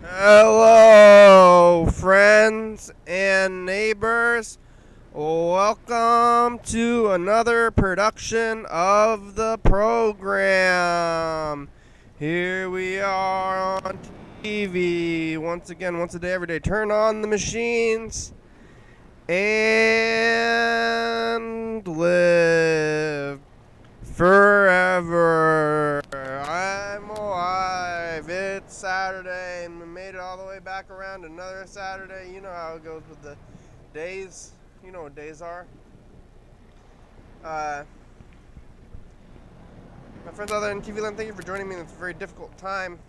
Hello, friends and neighbors. Welcome to another production of the program. Here we are on TV once again, once a day, every day. Turn on the machines and live forever. I'm alive. It's Saturday, and we made it all the way back around another Saturday. You know how it goes with the days. You know what days are. Uh, my friends out there in TV land, thank you for joining me in this very difficult time.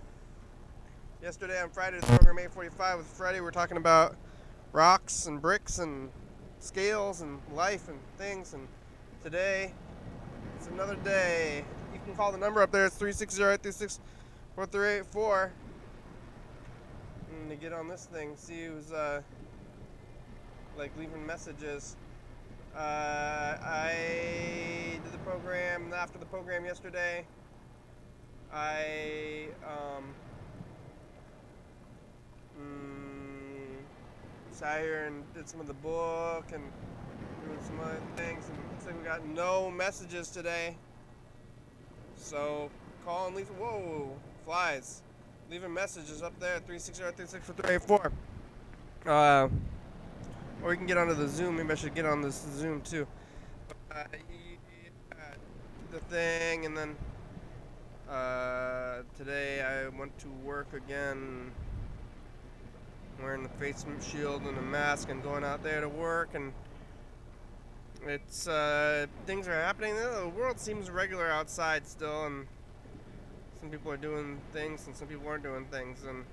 Yesterday on Friday, the program 8:45 with Freddie. We're talking about rocks and bricks and scales and life and things. And today, it's another day. You can call the number up there. It's 360-836-4384. And to get on this thing, see who's leaving messages. I did the program after the program yesterday. I sat here and did some of the book and doing some other things, and it looks like we got no messages today. So call and leave. Whoa, flies! Leaving messages up there at 360-836-4384. Or you can get onto the Zoom. Maybe I should get on this Zoom too. The thing, and then today I went to work again, wearing the face shield and a mask, and going out there to work, and it's things are happening. The world seems regular outside still, and some people are doing things and some people aren't doing things. And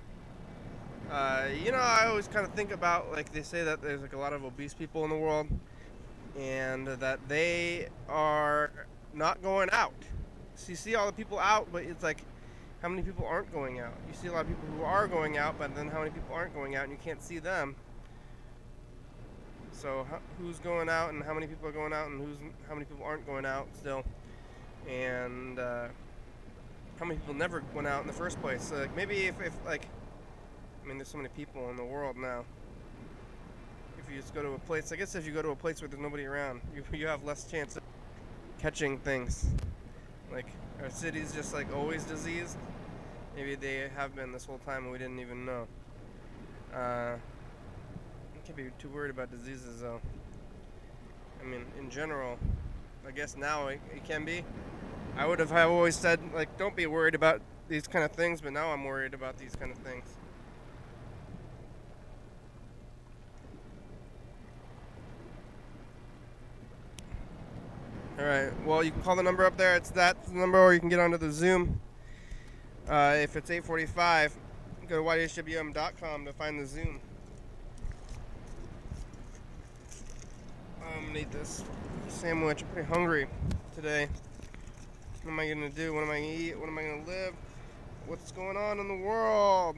I always kind of think about, like, they say that there's like a lot of obese people in the world, and that they are not going out. So you see all the people out, but it's like, how many people aren't going out? You see a lot of people who are going out, but then how many people aren't going out, and you can't see them. So who's going out, and how many people are going out, and how many people aren't going out still, and how many people never went out in the first place? So, like, maybe if there's so many people in the world now. If you just go to a place, I guess if you go to a place where there's nobody around, you have less chance of catching things. Like, our city's just like always diseased. Maybe they have been this whole time and we didn't even know. You can't be too worried about diseases, though. I mean, in general, I guess now it can be. I've always said, like, don't be worried about these kind of things, but now I'm worried about these kind of things. Alright, well, you can call the number up there. It's that number, or you can get onto the Zoom. If it's 8:45, go to YDHWM.com to find the Zoom. I'm gonna eat this sandwich. I'm pretty hungry today. What am I gonna do? What am I gonna eat? What am I gonna live? What's going on in the world?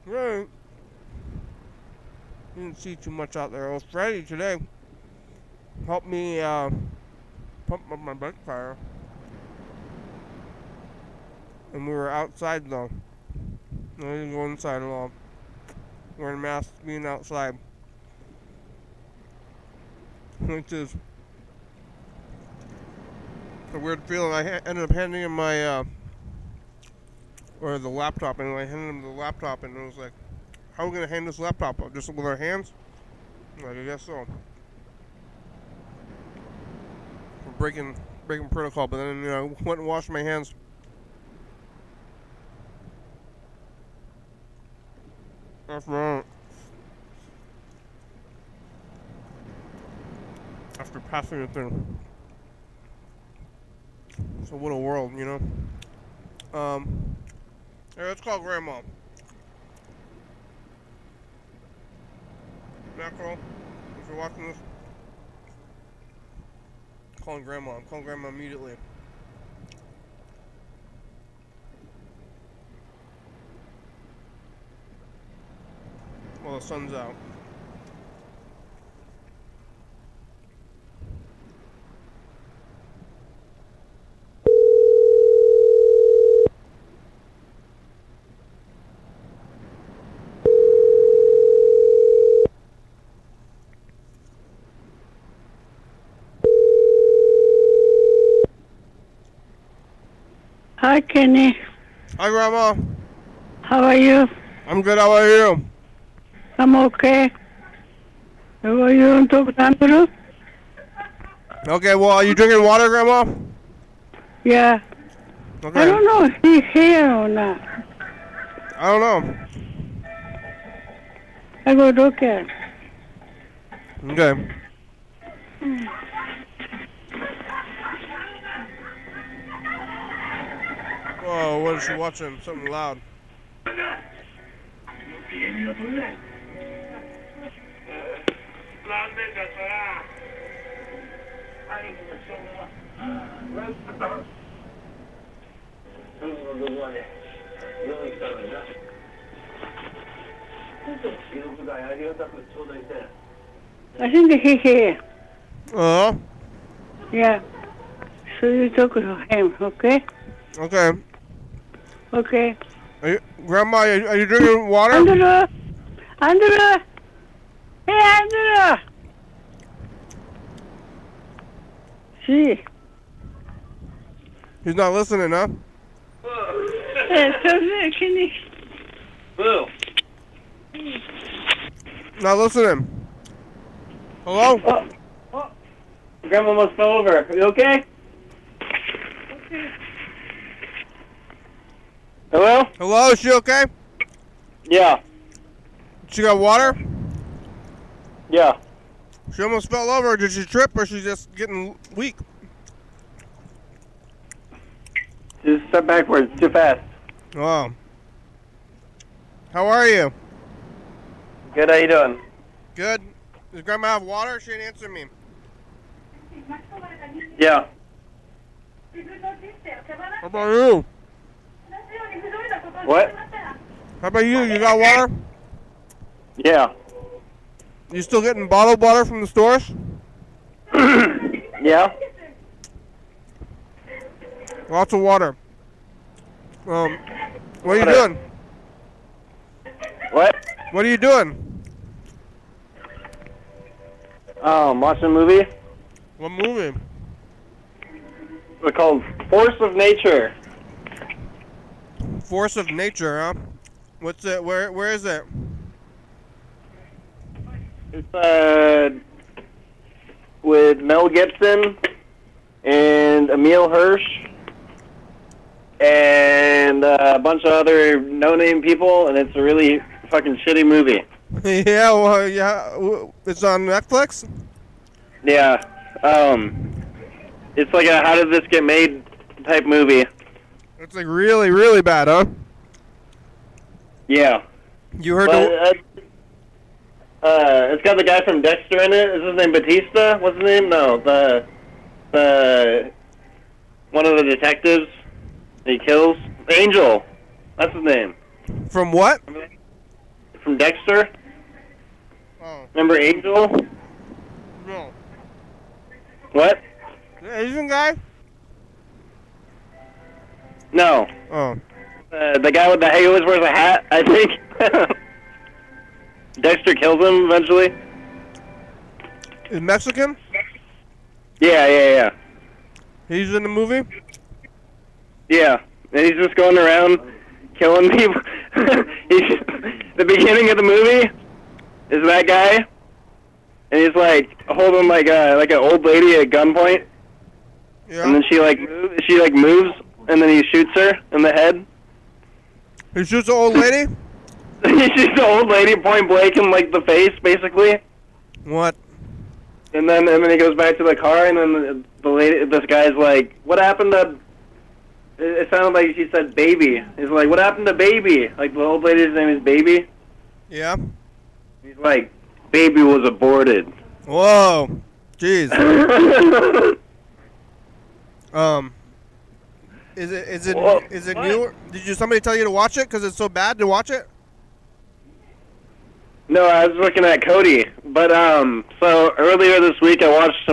Right. Didn't see too much out there. Well, Freddie today helped me pump up my bike tire. And we were outside, though. I didn't go inside at all. Wearing masks, being outside. Which is a weird feeling. I ended up handing him my, or the laptop anyway. I handed him the laptop, and it was like, how are we going to hand this laptop up? Just with our hands? Like, I guess so. We're breaking protocol, but then, went and washed my hands. After passing the thing. So what a world, Hey, let's call Grandma. Macro, if you're watching this, I'm calling Grandma immediately. While the sun's out. Hi, Kenny. Hi, Grandma. How are you? I'm good. How are you? I'm okay. How are you on Andrew? Okay, well, are you drinking water, Grandma? Yeah. Okay. I don't know if he's here or not. I don't know. I go look at him. Okay. Oh, what is she watching? Something loud. I think he's here. Oh. Yeah. So you talk to him, okay? Okay. Okay. Grandma, are you drinking water? Andrew! Andrew! Hey, Andrew! See? He's not listening, huh? Hey, Kenny. Boo. Not listening. Hello? Oh. Grandma almost fell over. Are you okay? Hello? Hello, is she okay? Yeah. She got water? Yeah. She almost fell over. Did she trip or she's just getting weak? Just step backwards too fast. Oh. How are you? Good, how you doing? Good. Does Grandma have water? She didn't answer me. Yeah. How about you? What? How about you? You got water? Yeah. You still getting bottled water from the stores? Yeah. Lots of water. What are you Water. doing? What? What are you doing? Watching a movie. What movie? It's called Force of Nature. Force of Nature, huh? What's it? Where is it? It's with Mel Gibson and Emil Hirsch and a bunch of other no-name people, and it's a really fucking shitty movie. Yeah, well, yeah. It's on Netflix? Yeah. It's like a how did this get made type movie. It's like really, really bad, huh? Yeah. You heard But, it's got the guy from Dexter in it. Is his name Batista? What's his name? No, the one of the detectives that he kills. Angel. That's his name. From what? From Dexter. Oh. Remember Angel? No. What? The Asian guy? No. Oh. The guy with he always wears a hat, I think. Dexter kills him eventually. Is Mexican? Yeah. He's in the movie? Yeah. And he's just going around killing people. The beginning of the movie is that guy, and he's like holding like an old lady at gunpoint. Yeah. And then she moves, and then he shoots her in the head. He shoots an old lady? He shoots the old lady point blank in like the face, basically. What? And then he goes back to the car, and then this guy's like, "What happened to?" It sounded like she said "baby." He's like, "What happened to baby?" Like the old lady's name is Baby. Yeah. He's like, "Baby was aborted." Whoa. Jeez. Is it new? Did somebody tell you to watch it because it's so bad to watch it? No, I was looking at Cody. But so earlier this week I watched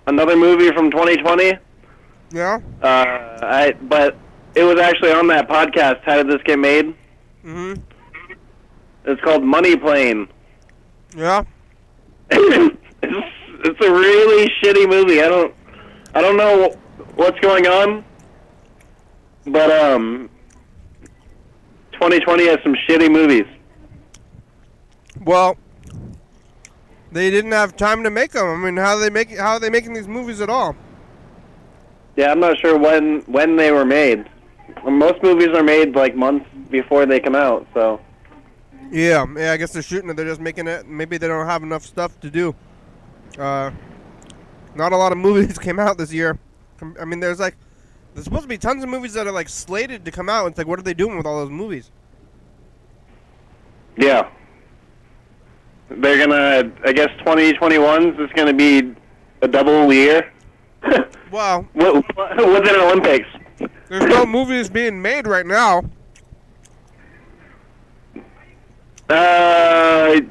another movie from 2020. Yeah. But it was actually on that podcast. How did this get made? Mhm. It's called Money Plane. Yeah. It's a really shitty movie. I don't know what's going on. But 2020 has some shitty movies. Well, they didn't have time to make them. I mean, how are they making these movies at all? Yeah, I'm not sure when they were made. Most movies are made like months before they come out, so. Yeah, I guess they're shooting it. They're just making it. Maybe they don't have enough stuff to do. Not a lot of movies came out this year. I mean, there's supposed to be tons of movies that are like slated to come out. It's like, what are they doing with all those movies? Yeah. They're gonna, I guess 2021 is gonna be a double year. Well, what's in Olympics? There's no movies being made right now. That's,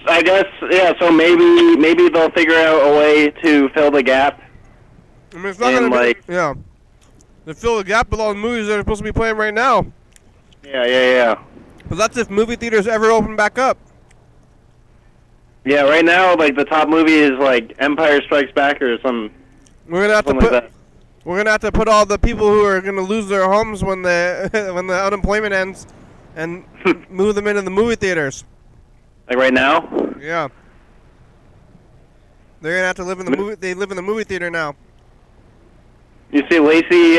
I guess, yeah. So maybe they'll figure out a way to fill the gap. I mean, it's not gonna be, yeah. They fill the gap with all the movies that are supposed to be playing right now. Yeah. But that's if movie theaters ever open back up. Yeah, right now, like the top movie is like Empire Strikes Back or some. We're gonna have to something put. like that. We're gonna have to put all the people who are gonna lose their homes when the when the unemployment ends, and move them into the movie theaters. Like right now. Yeah. They're gonna have to live in the movie. They live in the movie theater now. You see, Lacey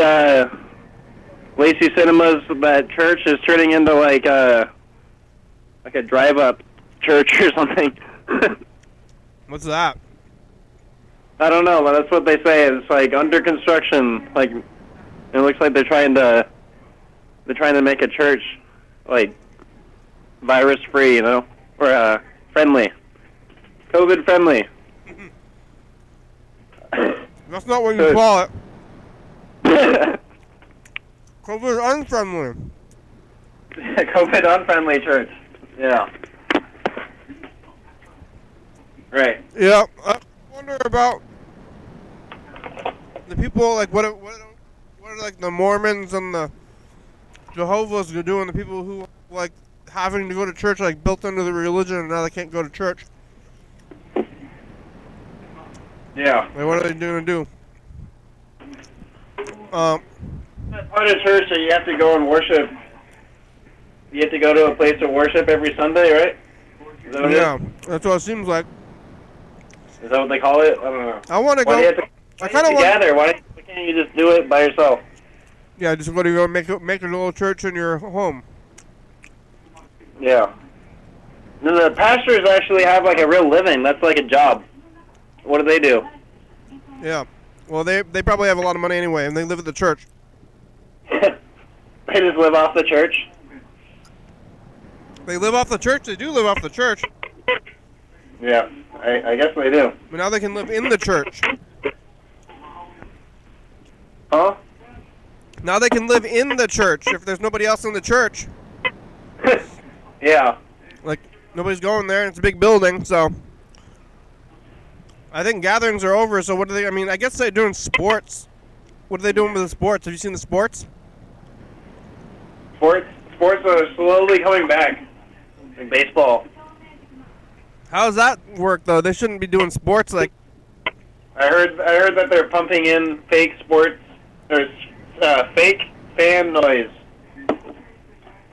Cinemas, that church is turning into like a drive-up church or something. What's that? I don't know, but that's what they say. It's like under construction. Like it looks like they're trying to make a church like virus-free, you know, or friendly, COVID-friendly. That's not what you call it. COVID unfriendly. COVID unfriendly church. Yeah. Right. Yeah. I wonder about the people like what are like the Mormons and the Jehovah's doing. The people who like having to go to church like built into the religion and now they can't go to church. Yeah. Like, what are they going to do? Part of church that you have to go and worship. You have to go to a place of worship every Sunday, right? Is that what Yeah, that's what it seems like. Is that what they call it? I don't know. I want to go. I kind of want gather. Why can't you just do it by yourself? Yeah, just want to go make a little church in your home. Yeah. No, the pastors actually have like a real living. That's like a job. What do they do? Yeah. Well, they probably have a lot of money anyway, and they live at the church. They just live off the church? They live off the church? They do live off the church. Yeah, I guess they do. But now they can live in the church. Huh? Now they can live in the church if there's nobody else in the church. Yeah. Like, nobody's going there, and it's a big building, so... I think gatherings are over, so what do they... I mean, I guess they're doing sports. What are they doing with the sports? Have you seen the sports? Sports are slowly coming back. Like baseball. How does that work, though? They shouldn't be doing sports like... I heard that they're pumping in fake sports, or fake fan noise.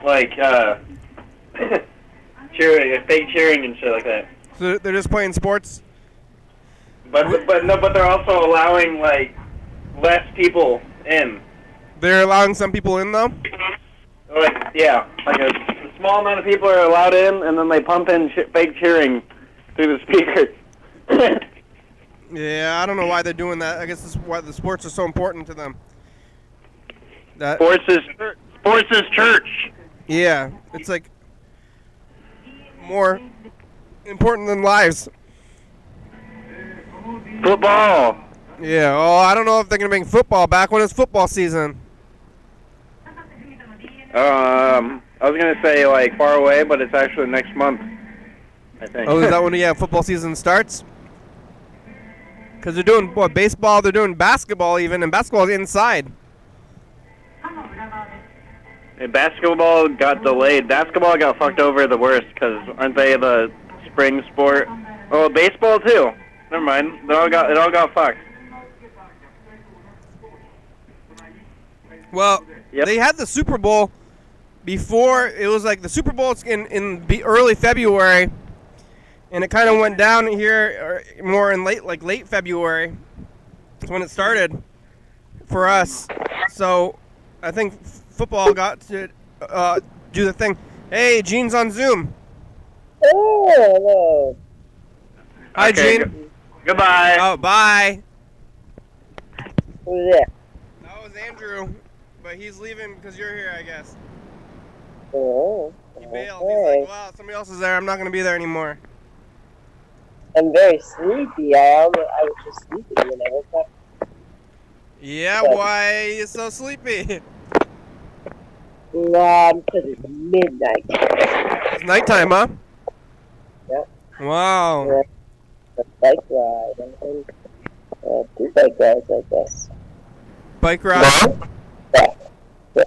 Like, cheering, fake cheering and shit like that. So they're just playing sports? But they're also allowing, like, less people in. They're allowing some people in, though? Like, yeah, like a small amount of people are allowed in, and then they pump in fake cheering through the speakers. Yeah, I don't know why they're doing that. I guess this is why the sports are so important to them. Sports is church. Yeah, it's like more important than lives. Football. Yeah, I don't know if they're going to bring football back. When is football season? I was going to say, like, far away, but it's actually next month, I think. Oh, is that when, football season starts? Because they're doing, baseball, they're doing basketball even, and basketball is inside. And basketball got delayed. Basketball got fucked over the worst, because aren't they the spring sport? Oh, baseball, too. Never mind. It all got fucked. Well, Yep. they had the Super Bowl before. It was like the Super Bowl in early February, and it kind of went down here more in late February. That's when it started for us. So I think football got to do the thing. Hey, Gene's on Zoom. Oh, hello. Hi, Okay, Gene. Goodbye. Oh, bye. Who's that? That was Andrew, but he's leaving because you're here, I guess. Oh, He bailed. okay. He's like, wow, somebody else is there. I'm not going to be there anymore. I'm very sleepy. I was just sleeping when I woke up. Yeah, But- why are you so sleepy? Because it's midnight. It's nighttime, huh? Yep. Wow. Yeah. A bike ride. And 2 bike rides, I guess. Bike ride. Yeah.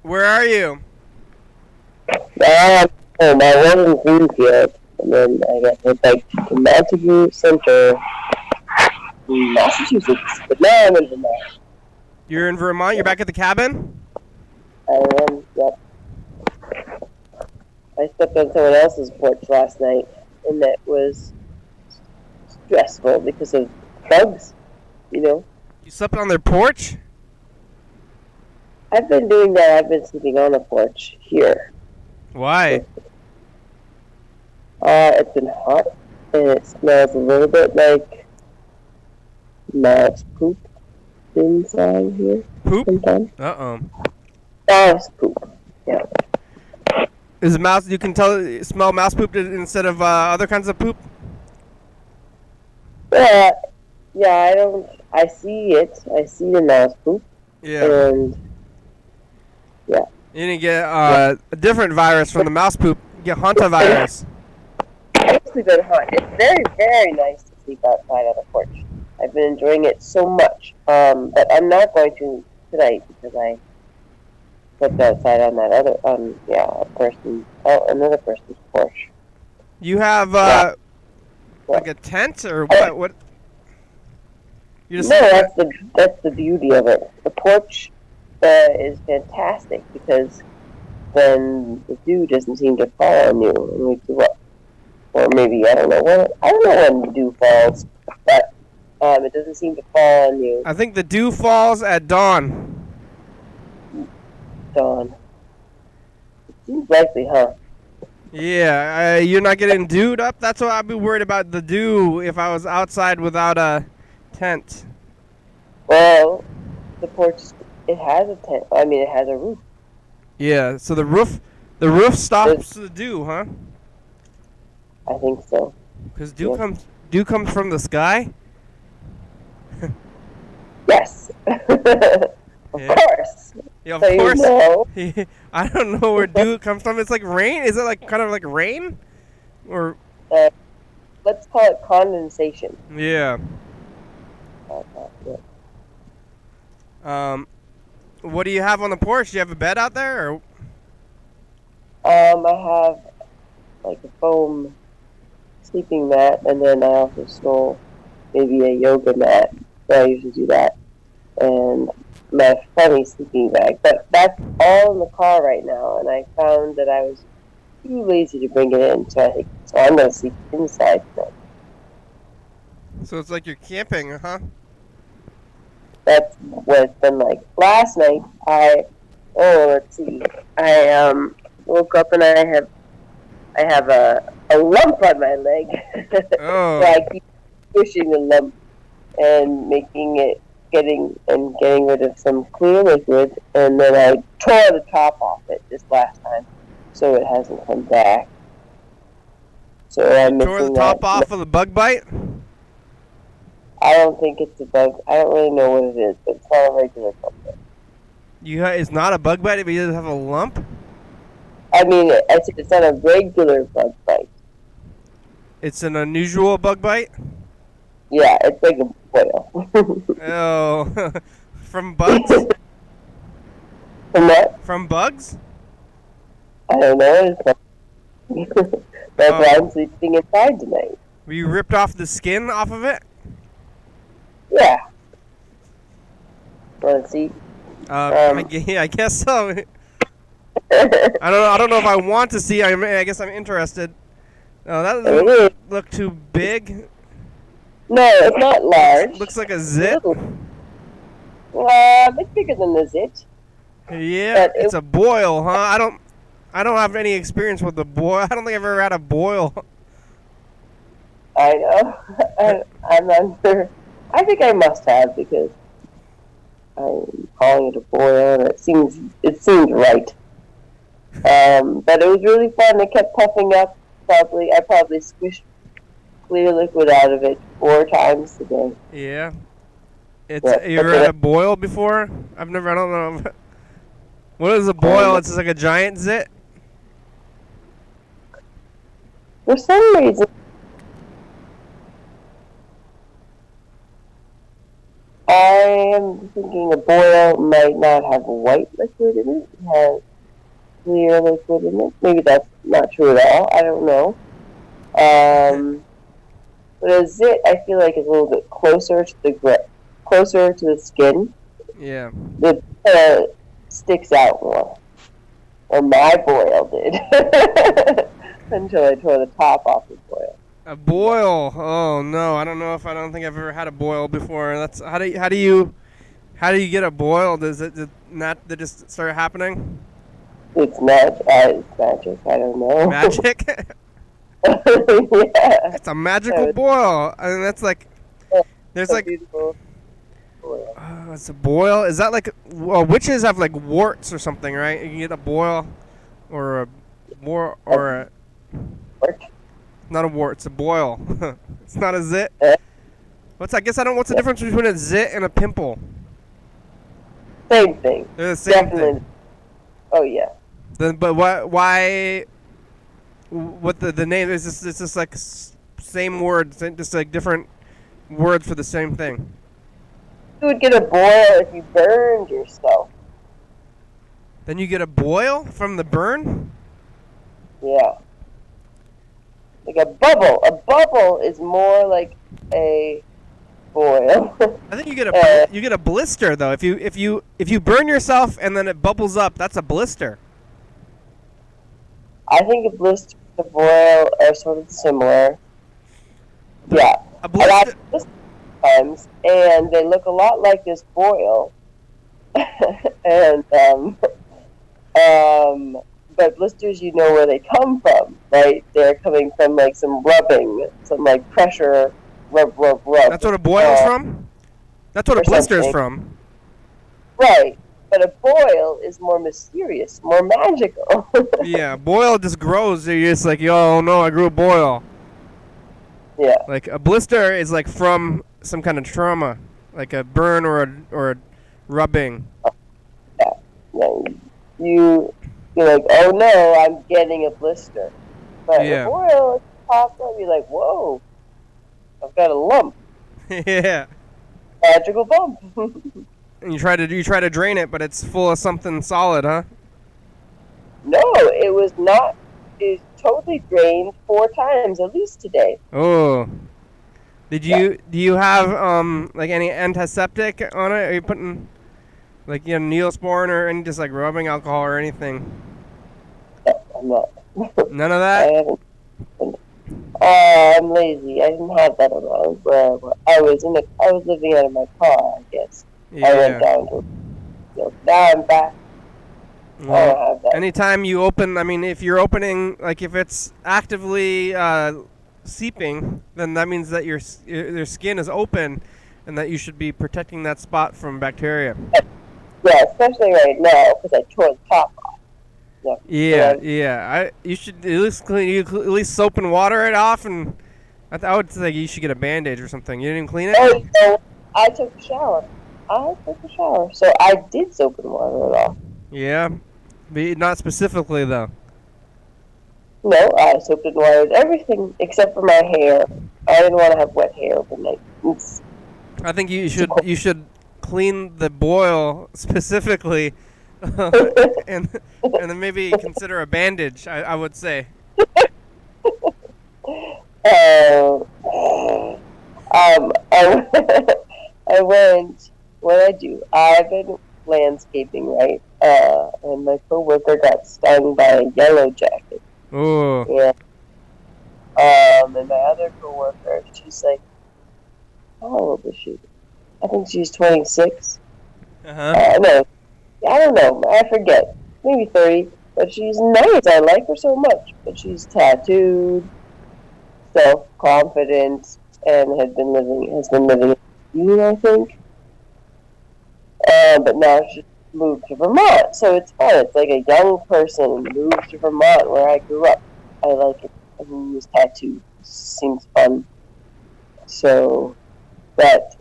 Where are you? Now I'm home. I was in Greenfield, and then I got my bike to Montague Center, in Massachusetts. But now I'm in Vermont. You're in Vermont? You're back at the cabin? I am, yep. I stepped on someone else's porch last night, and that was stressful because of bugs, you know. You slept on their porch? I've been doing that. I've been sleeping on the porch here. Why? It's been hot, and it smells a little bit like mouse poop inside here Poop? sometimes. Uh-oh. Mouse poop, yeah. Is mouse, you can smell mouse poop instead of other kinds of poop? Yeah, I see it. I see the mouse poop, Yeah. and yeah. You didn't get a different virus from the mouse poop. You get hantavirus. I sleep at home. It's very, very nice to sleep outside on the porch. I've been enjoying it so much. But I'm not going to tonight because I slept outside on that other, another person's porch. You have Yeah. like a tent or what? What? You just No, that's the beauty of it. The porch is fantastic because then the dew doesn't seem to fall on you and wake you up. Or maybe I don't know when the dew falls, but it doesn't seem to fall on you. I think the dew falls at dawn. Dawn. It seems likely, huh? Yeah, you're not getting dewed up. That's why I'd be worried about the dew if I was outside without a tent. Well, the porch, it has a tent. I mean, it has a roof. Yeah, so the roof stops the dew, huh? I think so. Because dew Yeah. comes from the sky. Yes. Of Yeah. course. Yeah, of So you course. know. I don't know where dew comes from. It's like rain. Is it like kind of like rain? Or Let's call it condensation. yeah. Yeah. What do you have on the porch? Do you have a bed out there? Or? I have like a foam sleeping mat, and then I also stole maybe a yoga mat. So I usually do that, and my funny sleeping bag. But that's all in the car right now, and I found that I was too lazy to bring it in, so I'm gonna sleep inside tonight. So it's like you're camping, huh? That's what it's been like. Last night, let's see. I woke up and I have a lump on my leg. Oh. So I keep pushing the lump and getting rid of some clear liquid, and then I tore the top off it this last time, so it hasn't come back. So I'm Tore the missing top that. off of the bug bite? I don't think it's a bug. I don't really know what it is, but it's not a regular bug bite. It's not a bug bite if you just have a lump? I mean, I said it's not a regular bug bite. It's an unusual bug bite? Yeah, it's like a boil. Oh. From bugs? From what? From bugs? I don't know. That's why I'm sleeping inside tonight. Were you ripped off the skin off of it? Yeah. Want to see? I guess so. I don't know if I want to see. I guess I'm interested. Oh, that doesn't look too big. No, it's not large. Looks like a zit. It's bigger than the zit. Yeah, it's a boil, huh? I don't have any experience with the boil. I don't think I've ever had a boil. I know. I'm not sure. I think I must have because I'm calling it a boil, and it seems right. But it was really fun. It kept puffing up. I probably squished clear liquid out of it 4 times today. Yeah. You ever had a boil before? I don't know. What is a boil? It's just like a giant zit? For some reason, I am thinking a boil might not have white liquid in it. It has clear liquid in it. Maybe that's not true at all. I don't know. But a zit, I feel like, is a little bit closer to the skin. Yeah. It sticks out more. Or my boil did. Until I tore the top off the boil. A boil? Oh no, I don't think I've ever had a boil before. That's how do you get a boil? Does it just start happening? It's magic. I don't know. Magic? Yeah. It's a magical boil. I mean, that's like there's like beautiful boil. It's a boil. Is that like witches have like warts or something, right? You can get a boil or a not a wart. It's a boil. It's not a zit. What's the difference between a zit and a pimple? Same thing. They're the same Definitely. thing. Oh yeah. Then, but why? What the name is? It's just like same words, just like different words for the same thing. You would get a boil if you burned yourself. Then you get a boil from the burn? Yeah. Like a bubble. A bubble is more like a boil. I think you get a blister though. If you burn yourself and then it bubbles up, that's a blister. I think a blister and a boil are sort of similar. Yeah. A blister. Times, and they look a lot like this boil. And but blisters, you know where they come from, right? They're coming from like some rubbing, some like pressure, rub. That's what a boil's from? That's what a blister's from. Right. But a boil is more mysterious, more magical. Yeah, boil just grows. You're just like, yo, no, I grew a boil. Yeah. Like a blister is like from some kind of trauma, like a burn or a rubbing. Yeah. You're like, oh no, I'm getting a blister. But a boil pops up, you're like, whoa, I've got a lump. Yeah. Magical bump. And you try to drain it, but it's full of something solid, huh? No, it was not. It totally drained 4 times at least today. Oh. Do you have like any antiseptic on it? Are you putting like Neosporin or any just like rubbing alcohol or anything? No, I'm not. None of that? I haven't. I'm lazy. I didn't have that around where I was living out of my car, I guess. Yeah. I went down to now I'm back. Well, I don't have that. anytime you open, I mean, if you're opening, like if it's actively seeping, then that means that your skin is open, and that you should be protecting that spot from bacteria. Yeah, especially right now because I tore the top off. Yeah. You should at least at least soap and water it off, and I would say you should get a Band-Aid or something. You didn't even clean it? Oh, so I took a shower. So I did soap and water it off. Yeah, but not specifically though. No, I soaped and watered everything except for my hair. I didn't want to have wet hair overnight. I think you should clean the boil specifically, and then maybe consider a bandage. I would say. I went. What I do? I've been landscaping, right? And my coworker got stung by a yellow jacket. Ooh. And my other coworker, she's like, how old is she? I think she's 26. No, I don't know. I forget. Maybe 30. But she's nice. I like her so much. But she's tattooed, self-confident, and has been living in Sweden, I think. But now she moved to Vermont, so it's fun. It's like a young person moves to Vermont, where I grew up. I like it. I mean, this tattoo seems fun. So, but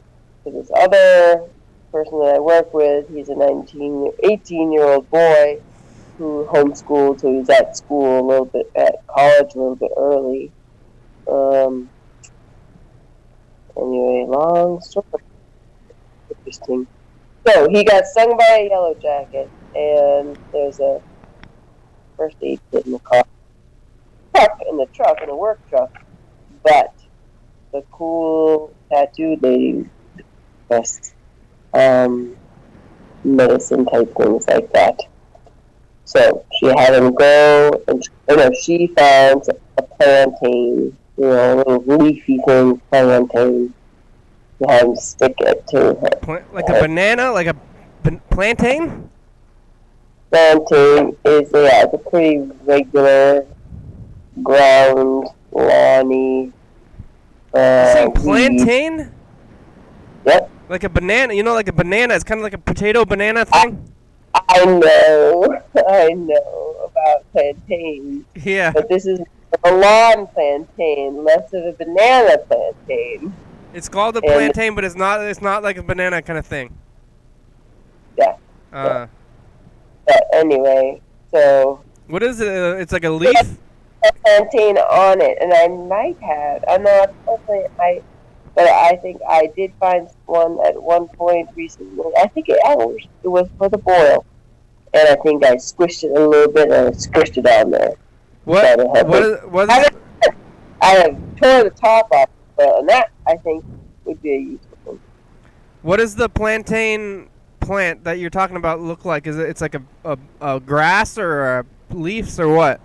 for this other person that I work with, he's a 18-year-old boy who homeschooled, so he's at school a little bit, at college a little bit early. Anyway, long story. Interesting. So he got stung by a yellow jacket, and there's a first aid kit in the car. In a work truck. But the cool tattoo lady just medicine type things like that. So she had him go, and she found a plantain, a little leafy thing, plantain. To have him stick it to her. Like a banana? Like a plantain? Plantain is, it's a pretty regular, ground, lawny. Saying plantain? Weed. Yep. Like a banana, like a banana. It's kind of like a potato banana thing. I know about plantain. Yeah. But this is a lawn plantain, less of a banana plantain. It's called a plantain, but it's not like a banana kind of thing. Yeah. But anyway, so. What is it? It's like a leaf? A plantain on it, and I might have. I'm not hopefully but I think I did find one at one point recently. I think it was for the boil, and I think I squished it a little bit and I squished it on there. What is I have tore the top off, and that I think would be a useful thing. What does the plantain plant that you're talking about look like? It's like a grass or leaves or what?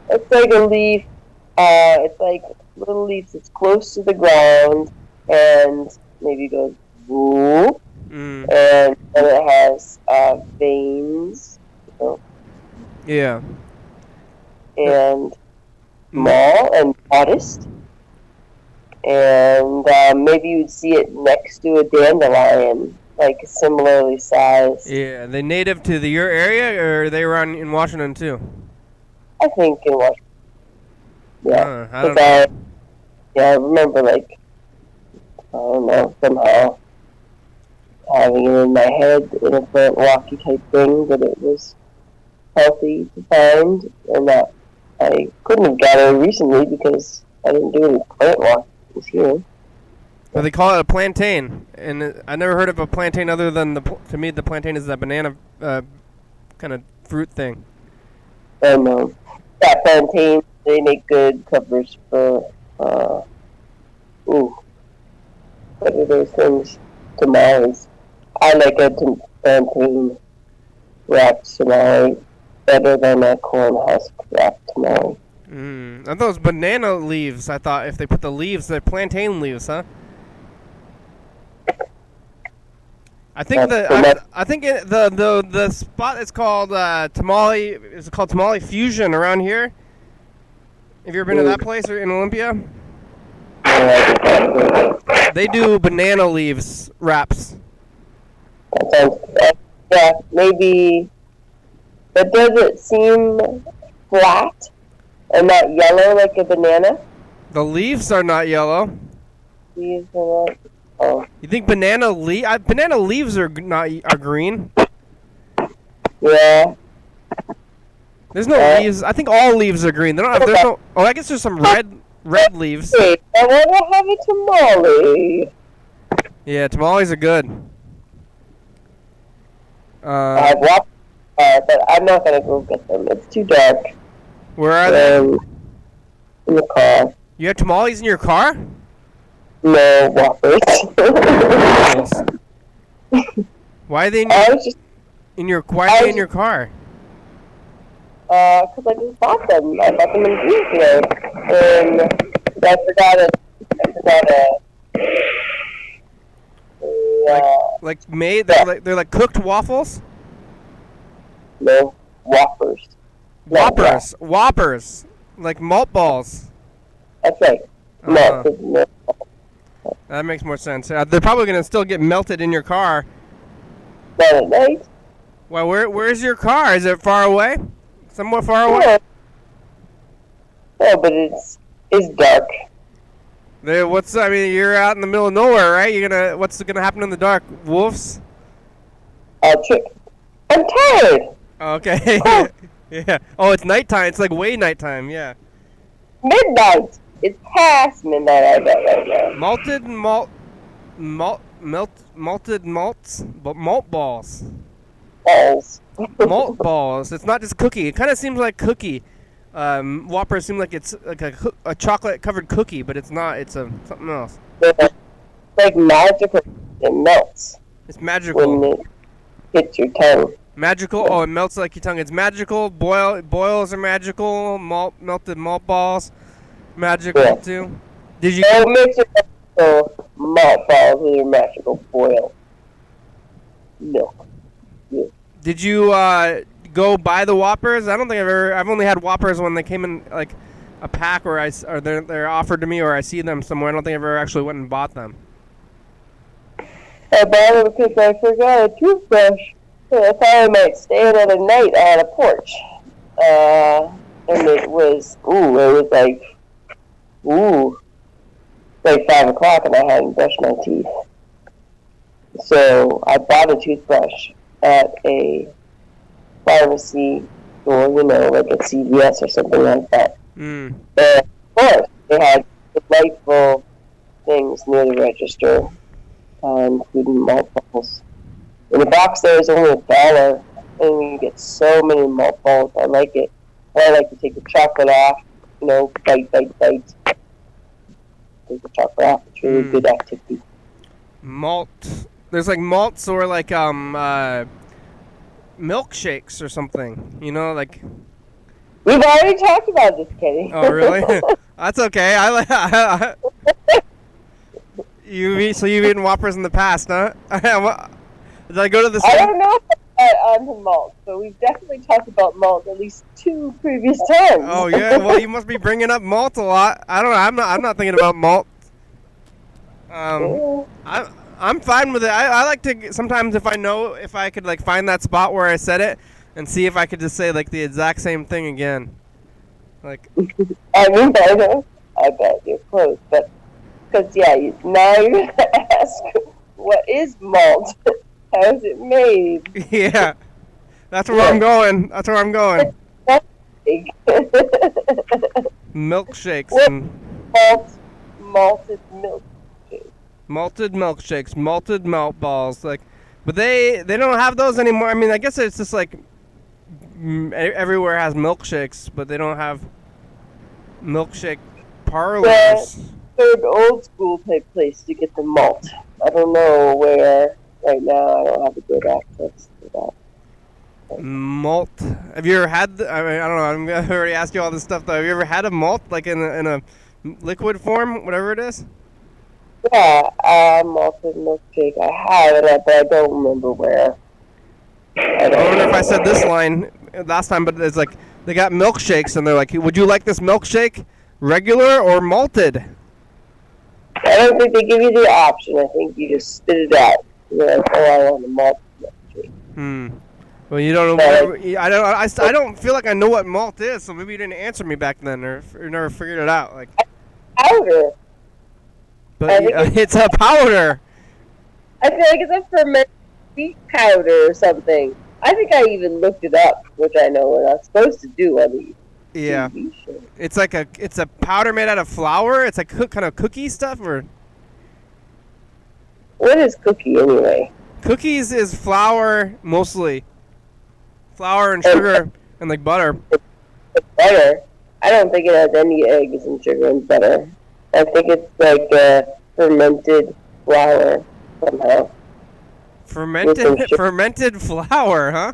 It's like a leaf. It's like little leaves that's close to the ground, and maybe goes whoop, and then it has veins. Yeah. And small and modest. And maybe you'd see it next to a dandelion, like similarly sized. Yeah, are they native to your area, or are they around in Washington too? I think in Washington. Yeah. I don't know. I remember, somehow having it in my head in a plant walkie type thing that it was healthy to find, and that I couldn't have got it recently because I didn't do any plant walkies here. Well, they call it a plantain, and I never heard of a plantain other than to me the plantain is a banana kind of fruit thing. I know. Yeah, plantain, they make good covers for, what are those things? Tamales. I like a plantain wrapped tamale better than a corn husk wrapped tamale. Are those banana leaves? I thought if they put the leaves, they're plantain leaves, huh? I think the spot is called Tamale. Is it called Tamale Fusion around here? Have you ever been to that place or in Olympia? They do banana leaves wraps. That sounds, yeah, maybe. But does it seem flat and not yellow like a banana? The leaves are not yellow. Leaves are not. Oh. You think banana leaves are green? Yeah. There's no leaves. I think all leaves are green. There's no. Oh, I guess there's some red leaves. Hey, I want to have a tamale. Yeah, tamales are good. I've walked, but I'm not gonna go get them. It's too dark. Where are they? In the car. You have tamales in your car? No, Whoppers. Why are they I was just, why are they in your car? because I just bought them. I bought them in Green today. And I forgot it. Like made? They're like cooked waffles? No, Whoppers. Whoppers. Like malt balls. That's right. No. That makes more sense. They're probably going to still get melted in your car. Not at night. Well, where's your car? Is it far away? Somewhere far away? Yeah, but it's dark. You're out in the middle of nowhere, right? What's gonna happen in the dark? Wolves? I'm tired. Okay. Oh. Yeah. Oh, it's nighttime. It's like way nighttime. Yeah. Midnight. It's past midnight, I bet, right now. Malted malt balls. Balls. Malt balls. It's not just cookie. It kind of seems like cookie. Whoppers seem like it's like a chocolate covered cookie, but it's not. It's something else. It's like magical. It melts. It's magical. When it hits your tongue. Magical. Oh, it melts like your tongue. It's magical. Boils are magical. Melted malt balls, magical too. Did you? Don't mix your magical malt balls with your magical boil milk. Yeah. Did you go buy the Whoppers? I don't think I've only had Whoppers when they came in like a pack, or they're offered to me, or I see them somewhere. I don't think I've ever actually went and bought them. I bought it because I forgot a toothbrush. So I thought I might stay another night. I had a porch. And it was like 5 o'clock and I hadn't brushed my teeth. So I bought a toothbrush at a pharmacy store, like a CVS or something like that. Mm. And of course, they had delightful things near the register, including malt balls. In the box there is only $1, and you get so many malt balls. I like it. I like to take the chocolate off, bite. Take the chocolate off. It's really good activity. Malt. There's like malts or like milkshakes or something. Like. We've already talked about this, Kenny. Oh, really? That's okay. You've eaten Whoppers in the past, huh? Did I go to the same? I don't know on the malt, but we've definitely talked about malt at least 2 previous times. Oh yeah, well you must be bringing up malt a lot. I don't know. I'm not thinking about malt. I'm fine with it. I like to sometimes if I could like find that spot where I said it and see if I could just say like the exact same thing again. Like. I bet you're close, but because now you're gonna ask what is malt. How is it made? Yeah, that's where I'm going. Milkshakes. Malted milkshakes. Malted milkshakes, malted malt balls, but they don't have those anymore. I mean, I guess it's just like everywhere has milkshakes, but they don't have milkshake parlors. They're an old school type place to get the malt. I don't know where. Right now, I don't have a good access to that. Malt. Have you ever had? I don't know. I've already asked you all this stuff though. Have you ever had a malt like in a liquid form, whatever it is? Yeah, malted milkshake. I have it, but I don't remember where. I wonder if I said this line last time, but it's like they got milkshakes and they're like, "Would you like this milkshake, regular or malted?" I don't think they give you the option. I think you just spit it out. I want a malt milkshake. Well, you don't know. I don't feel like I know what malt is, so maybe you didn't answer me back then, or never figured it out. Like powder. But it's a powder. I feel like it's a fermented wheat powder or something. I think I even looked it up, which I know we're not supposed to do on the TV show. It's a powder made out of flour. It's like kind of cookie stuff, or. What is cookie anyway? Cookies is flour mostly. Flour and sugar and like butter. Butter? I don't think it has any eggs and sugar and butter. I think it's like a fermented flour somehow. Fermented flour, huh?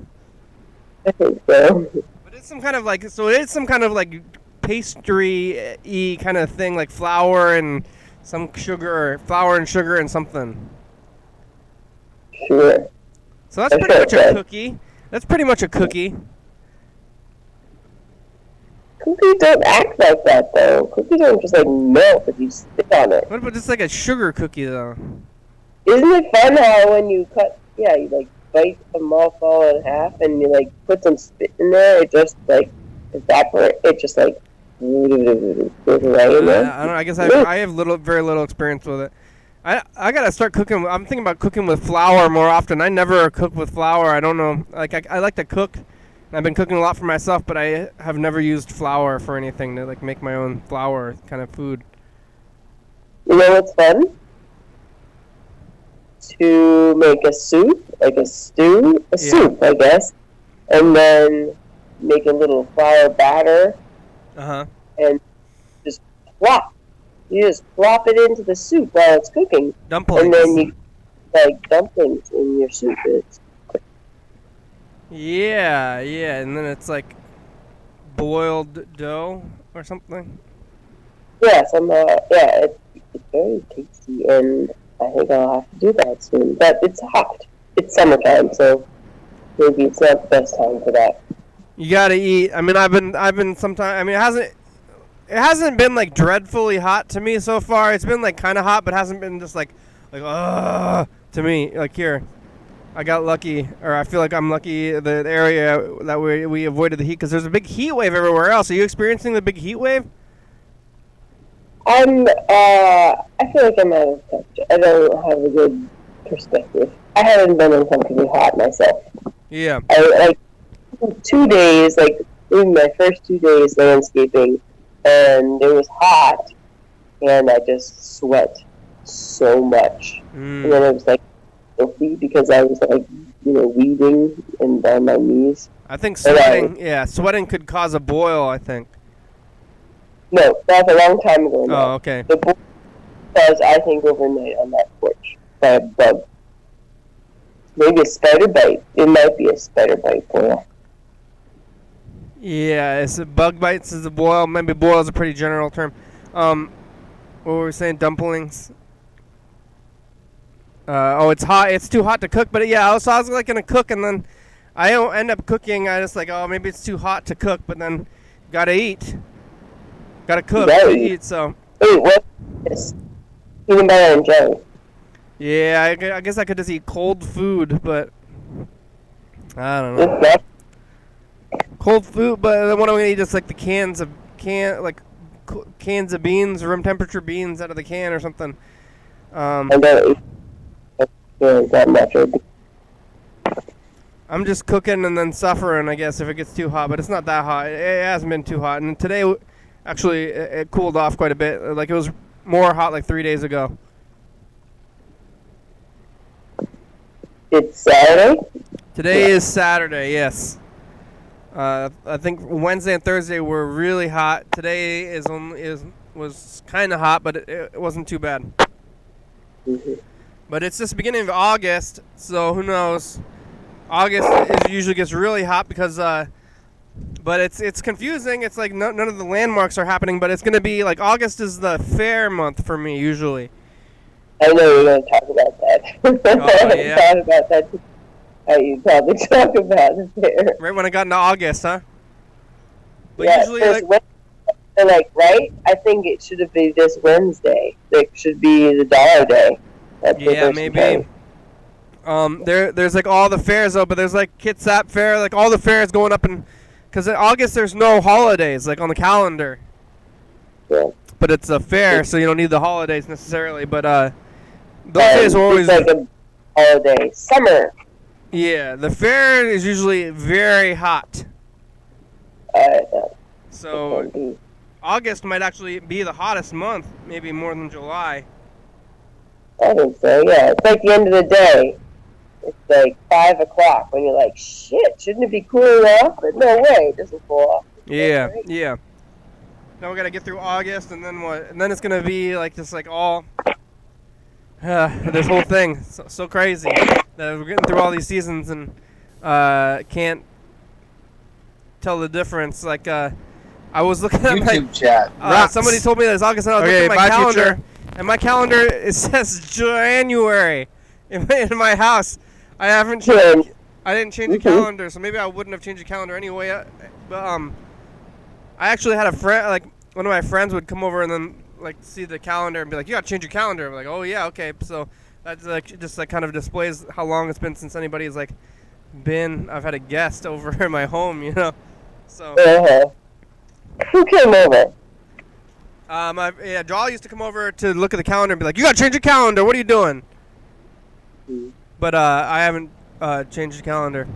I think so. But it's some kind of like pastry-y kind of thing, like flour and some sugar, and something. Sure. So that's pretty much a cookie. That's pretty much a cookie. Cookies don't act like that, though. Cookies don't just, like, melt if you spit on it. What about just like a sugar cookie, though? Isn't it fun how when you cut, you, like, bite the mothball in half and you, like, put some spit in there, it just, like, evaporates. It just, like, goes away in there. I don't know. I guess I have very little experience with it. I gotta start cooking. I'm thinking about cooking with flour more often. I never cook with flour. I don't know. Like, I like to cook. I've been cooking a lot for myself, but I have never used flour for anything to like make my own flour kind of food. You know what's fun? To make a soup, like a stew, soup, I guess, and then make a little flour batter. And just plop. You just plop it into the soup while it's cooking. Dumplings. And then you like dumplings in your soup. Yeah, and then it's like boiled dough or something. Yeah, it's very tasty, and I think I'll have to do that soon. But it's hot. It's summertime, so maybe it's not the best time for that. You gotta eat. I mean, I've been sometimes. I mean, it hasn't been like dreadfully hot to me so far. It's been like kind of hot, but hasn't been just like to me. Like here. I got lucky, or I feel like I'm lucky. The area that we avoided the heat because there's a big heat wave everywhere else. Are you experiencing the big heat wave? I feel like I'm out of touch. I don't have a good perspective. I haven't been uncomfortably hot myself. Yeah. I 2 days, like in my first 2 days landscaping, and it was hot, and I just sweat so much, and then it was like. Because I was like, weeding and on my knees. I think sweating could cause a boil, I think. No, that was a long time ago now. Oh, okay. The boil was, I think, overnight on that porch by a bug. Maybe a spider bite. It might be a spider bite boil. Yeah, it's a bug bites is a boil. Maybe boil is a pretty general term. What were we saying? Dumplings? It's hot. It's too hot to cook. But yeah, so I was like gonna cook, and then I don't end up cooking. I just like, maybe it's too hot to cook. But then gotta eat. Gotta cook to eat. So. Wait, what? Peanut butter and jelly. Yeah, I guess I could just eat cold food, but I don't know. Cold food, but then what am I gonna eat? Just like the cans of beans, room temperature beans out of the can or something. I don't eat. That much. I'm just cooking and then suffering, I guess, if it gets too hot. But it's not that hot. It hasn't been too hot. And today, actually, it cooled off quite a bit. Like, it was more hot like 3 days ago. It's Saturday? Today is Saturday, yes. I think Wednesday and Thursday were really hot. Today was kind of hot, but it wasn't too bad. Mm-hmm. But it's just the beginning of August, so who knows? August usually gets really hot because, but it's confusing. It's like none of the landmarks are happening, but it's going to be like August is the fair month for me usually. I know you're going to talk about that. Oh, yeah. Thought about that. You probably talk about the fair. Right when I got into August, huh? But yeah, usually, right? I think it should have been this Wednesday. It should be the Dollar Day. Yeah, maybe. There's like all the fairs though, but there's like Kitsap Fair, like all the fairs going up because in August there's no holidays like on the calendar. Yeah. But it's a fair, so you don't need the holidays necessarily. But those days are always like a holiday. Summer. Yeah, the fair is usually very hot. So August might actually be the hottest month, maybe more than July. I think so, yeah. It's like the end of the day. It's like 5 o'clock when you're like, shit, shouldn't it be cooling off? But no way, it doesn't cool off. Yeah, right? Yeah. Now we gotta get through August, and then what? And then it's gonna be like just like all this whole thing, so crazy. that we're getting through all these seasons and can't tell the difference. Like I was looking at YouTube chat. somebody told me that it's August, and I was looking at my calendar, and my calendar it says January in my house. I haven't changed. I didn't change the calendar, so maybe I wouldn't have changed the calendar anyway. But I actually had a friend, like one of my friends, would come over and then like see the calendar and be like, "You gotta change your calendar." I'm like, "Oh yeah, okay." So that's like just like kind of displays how long it's been since anybody's like been. I've had a guest over in my home, you know. So. Who came over? Draw used to come over to look at the calendar and be like, "You gotta change your calendar. What are you doing?" But I haven't changed the calendar.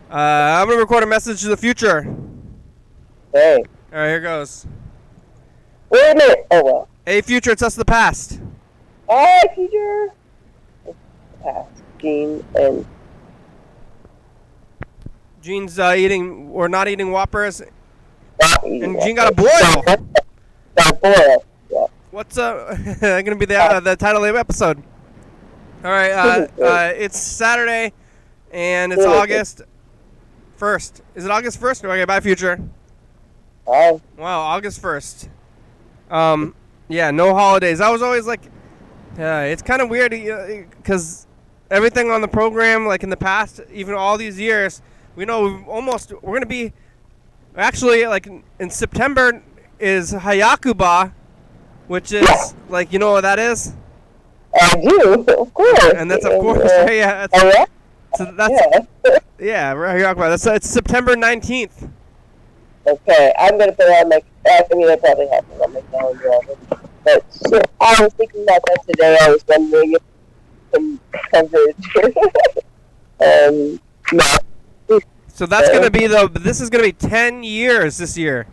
I'm gonna record a message to the future. Hey. All right, here goes. Wait a minute. Oh, well. Hey, future, it's us the past. Hi, future. It's past. Gene and... Gene's eating or not eating Whoppers, and Gene got a boil. Got a boil. Yeah. What's gonna be the title of the episode? All right, it's Saturday, and it's August 1st. Is it August 1st? Okay, bye, future. Bye. Wow, August 1st. Yeah, no holidays. I was always like, it's kind of weird because everything on the program, like in the past, even all these years, we know we're going to be, actually, like in September is Hayakuba, which is, like, you know what that is? I do, of course. And that's, of course, yeah. Hayakuba. It's September 19th. Okay, I'm going to put it on my, I probably have it on my calendar already. But so, I was thinking about that today. I was wondering if some coverage. No. So that's going to be, this is going to be 10 years this year.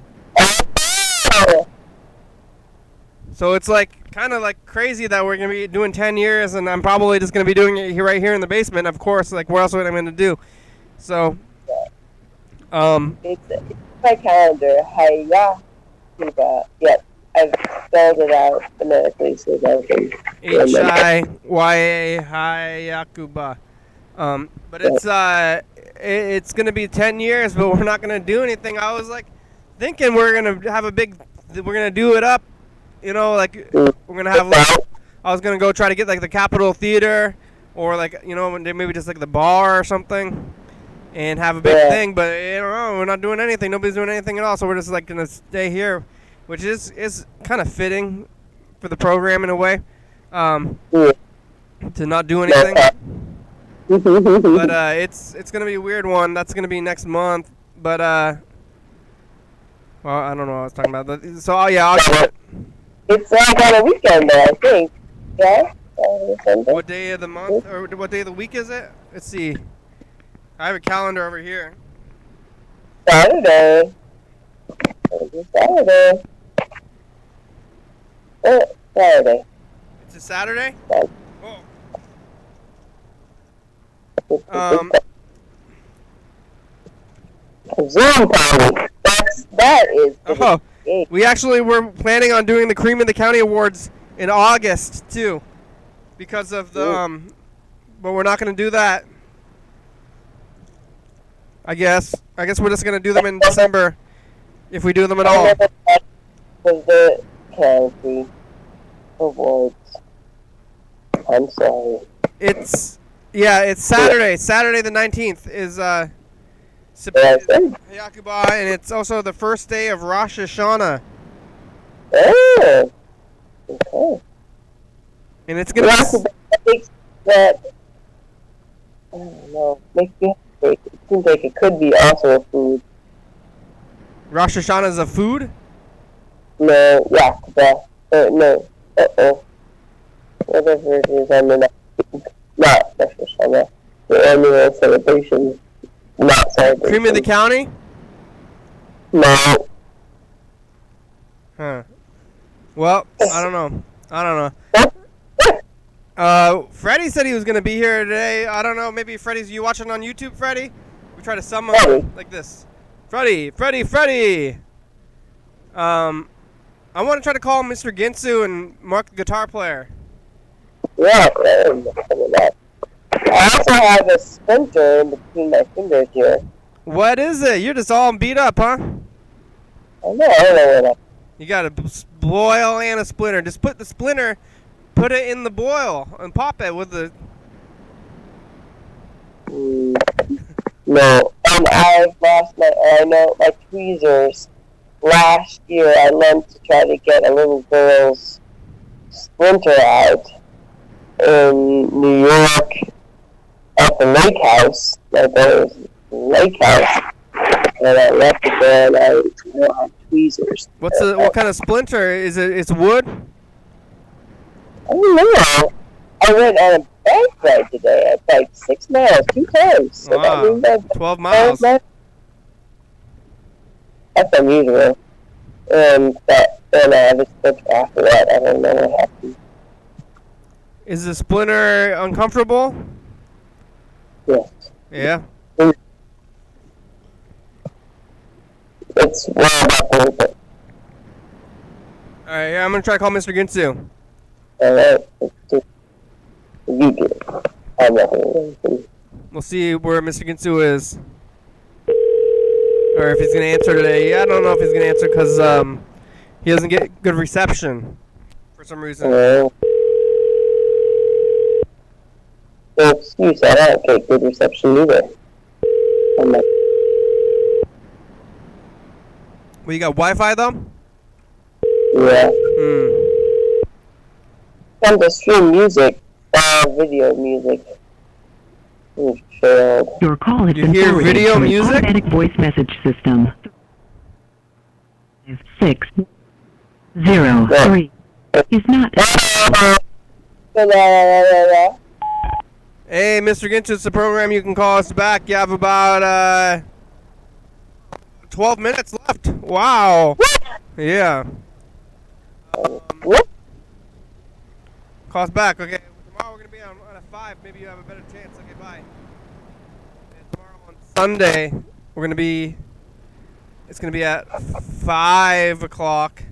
So it's like, kind of like crazy that we're going to be doing 10 years, and I'm probably just going to be doing it right here in the basement, of course. Like, where else would I going to do? So, It's my calendar, Hayakuba. Yep, I've spelled it out phonetically so that I can... H-I-Y-A, Hayakuba. But it's going to be 10 years, but we're not going to do anything. I was like thinking we're going to have we're going to do it up, you know, like we're going to have, like, I was going to go try to get like the Capitol Theater or like, you know, maybe just like the bar or something and have a big thing, but you know, we're not doing anything. Nobody's doing anything at all, so we're just like going to stay here, which is kind of fitting for the program in a way, to not do anything. But it's gonna be a weird one. That's gonna be next month. But well, I don't know what I was talking about. So yeah, I'll get it. It's like on a weekend, though, I think. Yeah. What day of the month or what day of the week is it? Let's see. I have a calendar over here. Saturday. Saturday. Saturday. It's a Saturday. Oh. Zoom party. That is. Oh, we actually were planning on doing the Cream of the County Awards in August too, because of the but we're not going to do that. I guess we're just going to do them in December, if we do them at all. Was the county awards? I'm sorry. It's Saturday. Saturday the 19th is Hayakuba, and it's also the first day of Rosh Hashanah. Oh, okay. And it's gonna be. I don't know. Makes me think. It seems like it could be also a food. Rosh Hashanah is a food? No, yeah, no. Whatever it is, I'm not Rosh Hashanah. The annual celebration, not celebration. Cream of the County? No. Huh. Well, I don't know. Freddie said he was going to be here today. I don't know. Maybe Freddie's... You watching on YouTube, Freddie? We try to sum him like this. Freddie! I want to try to call Mr. Ginsu and Mark the guitar player. Yeah, I also have a splinter in between my fingers here. What is it? You're just all beat up, huh? I don't know where that. You got a boil and a splinter. Just put the splinter, put it in the boil, and pop it with the... No, and I've lost my tweezers. Last year, I learned to try to get a little girl's splinter out in New York at the lake house. My brother's lake house. And I left it there, and I don't have tweezers. What kind of splinter? Is it? It's wood? I don't know. I went on a bike ride today. I biked 6 miles 2 times. So that Wow. means I've 12 miles. That's unusual. And I have a splinter after that. I don't know what happened. Is the splinter uncomfortable? Yes. Yeah. It's well about it. Alright, I'm gonna try to call Mr. Ginsu. Alright. You do it. I'm not going to. We'll see where Mr. Ginsu is. Or if he's gonna answer today. Yeah, I don't know if he's gonna answer because he doesn't get good reception for some reason. No excuse, I don't get good reception either. I'm like, Well, you got Wi-Fi though? yeah. Time to stream music, video music. Failed. Your call has You been hear forwarded video to an music? automatic voice message system. 603 is not. Hey, Mr. Ginsu, it's the program. You can call us back. You have about 12 minutes left. Wow. Yeah. What? Call us back. Okay. Tomorrow we're gonna be on at 5. Maybe you have a better chance. Okay, bye. And tomorrow on Sunday we're gonna be. It's gonna be at 5 o'clock.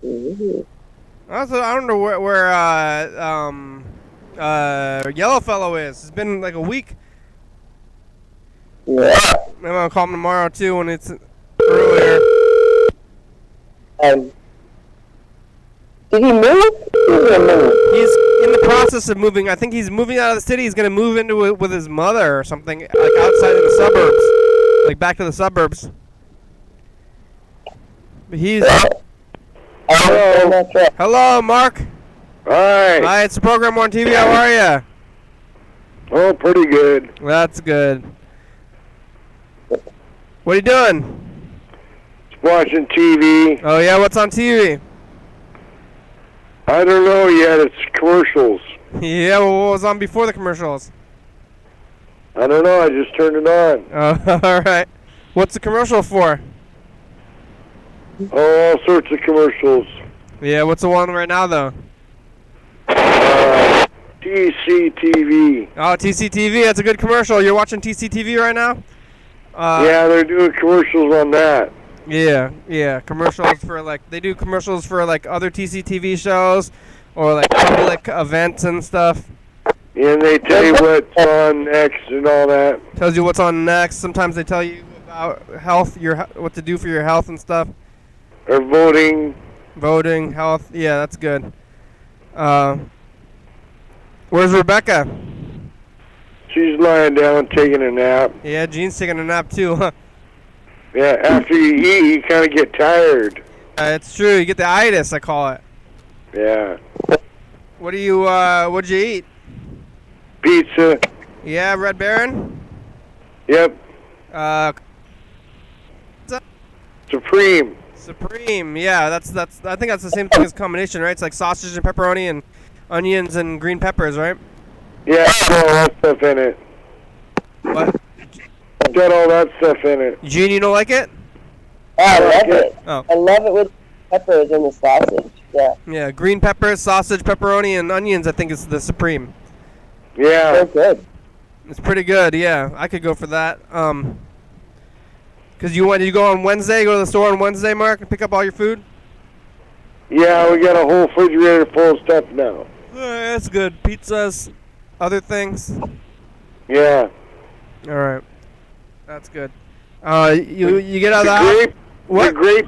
Also, I don't know where Yellowfellow is. It's been like a week. Yeah. I'm gonna call him tomorrow too when it's earlier. Did he move? He's in the process of moving. I think he's moving out of the city. He's gonna move into it with his mother or something, like outside of the suburbs, like back to the suburbs. But he's. Hello, Mark. Hi. Hi, it's the program on TV. How are you? Oh, pretty good. That's good. What are you doing? Just watching TV. Oh yeah, what's on TV? I don't know yet. It's commercials. Yeah, well, what was on before the commercials? I don't know. I just turned it on. Oh, all right. What's the commercial for? Oh, all sorts of commercials. Yeah, what's the one right now though? TCTV. Oh, TCTV. That's a good commercial. You're watching TCTV right now? Yeah, they're doing commercials on that. Yeah. Commercials for they do commercials for other TCTV shows or like public events and stuff. And they tell you what's on next and all that. Tells you what's on next. Sometimes they tell you about health, what to do for your health and stuff. Or voting. Voting, health. Yeah, that's good. Where's Rebecca? She's lying down taking a nap. Yeah, Gene's taking a nap too, huh? Yeah, after you eat, you kind of get tired. It's true. You get the itis, I call it. Yeah. What'd you eat? Pizza. Yeah, Red Baron? Yep. Supreme. Supreme, yeah, that's I think that's the same thing as combination, right? It's like sausage and pepperoni and onions and green peppers, right? Yeah, it's got all that stuff in it. What? It's got all that stuff in it. Gene, you don't like it? I love it. Oh. I love it with peppers and the sausage. Yeah. Yeah, green peppers, sausage, pepperoni, and onions, I think is the Supreme. Yeah. So good. It's pretty good, yeah. I could go for that. Cause you go on Wednesday, go to the store on Wednesday, Mark, and pick up all your food? Yeah, we got a whole refrigerator full of stuff now. That's good. Pizzas, other things? Yeah. All right, that's good. You get out of the house? grape. What? The grape.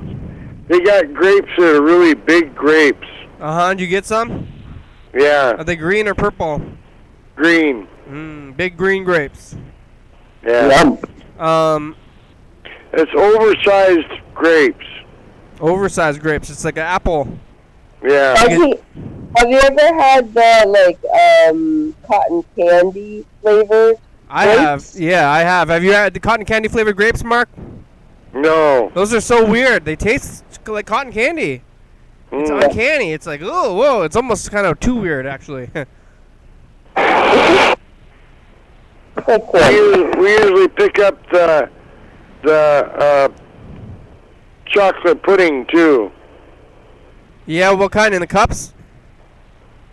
They got grapes that are really big grapes. Did you get some? Yeah. Are they green or purple? Green. Big green grapes. Yeah. Um, It's oversized grapes. oversized grapes. It's like an apple. Yeah. Have you ever had the cotton candy flavored? I have. Yeah, I have. Have you had the cotton candy flavored grapes, Mark? No. Those are so weird. They taste like cotton candy. It's uncanny. It's like, oh, whoa. It's almost kind of too weird, actually. We usually pick up the chocolate pudding too. Yeah, what kind? In the cups?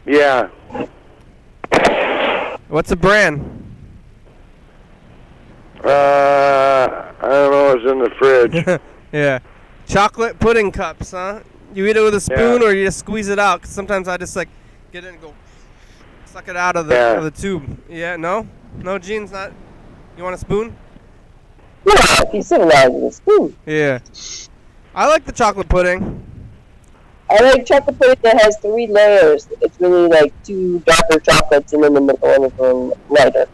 Yeah. What's the brand? I don't know. It's in the fridge. Yeah. Chocolate pudding cups, huh? You eat it with a spoon or you just squeeze it out? 'Cause sometimes I just, like, get it and go suck it out of the tube. Yeah, no? No, Gene's not. You want a spoon? Yeah, if you civilize with a spoon. Yeah. I like the chocolate pudding. I like chocolate pudding that has 3 layers. It's really like 2 darker chocolates and in the middle anything lighter.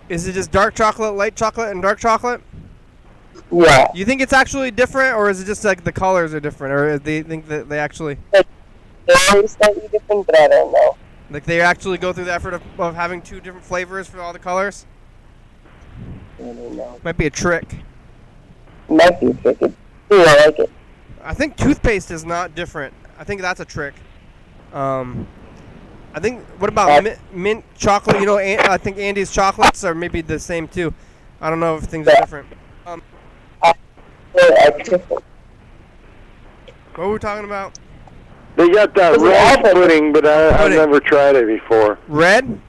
Is it just dark chocolate, light chocolate, and dark chocolate? Yeah. You think it's actually different, or is it just like the colors are different, or do you think that they actually Very slightly different, but I don't know. like they actually go through the effort of having 2 different flavors for all the colors? I don't know. Might be a trick. Might be tricky. Yeah, I like it. I think toothpaste is not different. I think that's a trick. I think, what about mint chocolate? You know, I think Andy's chocolates are maybe the same too. I don't know if things are different. Different. What were we talking about? They got that rice pudding, but I've never tried it before. Red?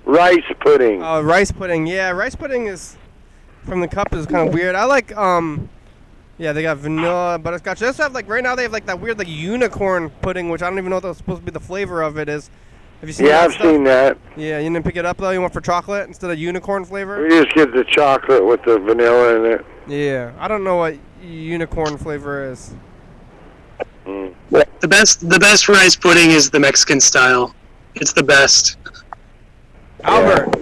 Rice pudding. Oh, rice pudding. Yeah, rice pudding is from the cup is kind of weird. I like yeah, they got vanilla, butterscotch. They also have right now they have that weird unicorn pudding, which I don't even know what that's supposed to be the flavor of it is. Have you seen that? Yeah, I've seen that. Yeah, you didn't pick it up though. You went for chocolate instead of unicorn flavor. We just get the chocolate with the vanilla in it. Yeah, I don't know what unicorn flavor is. The best rice pudding is the Mexican style. It's the best. Albert,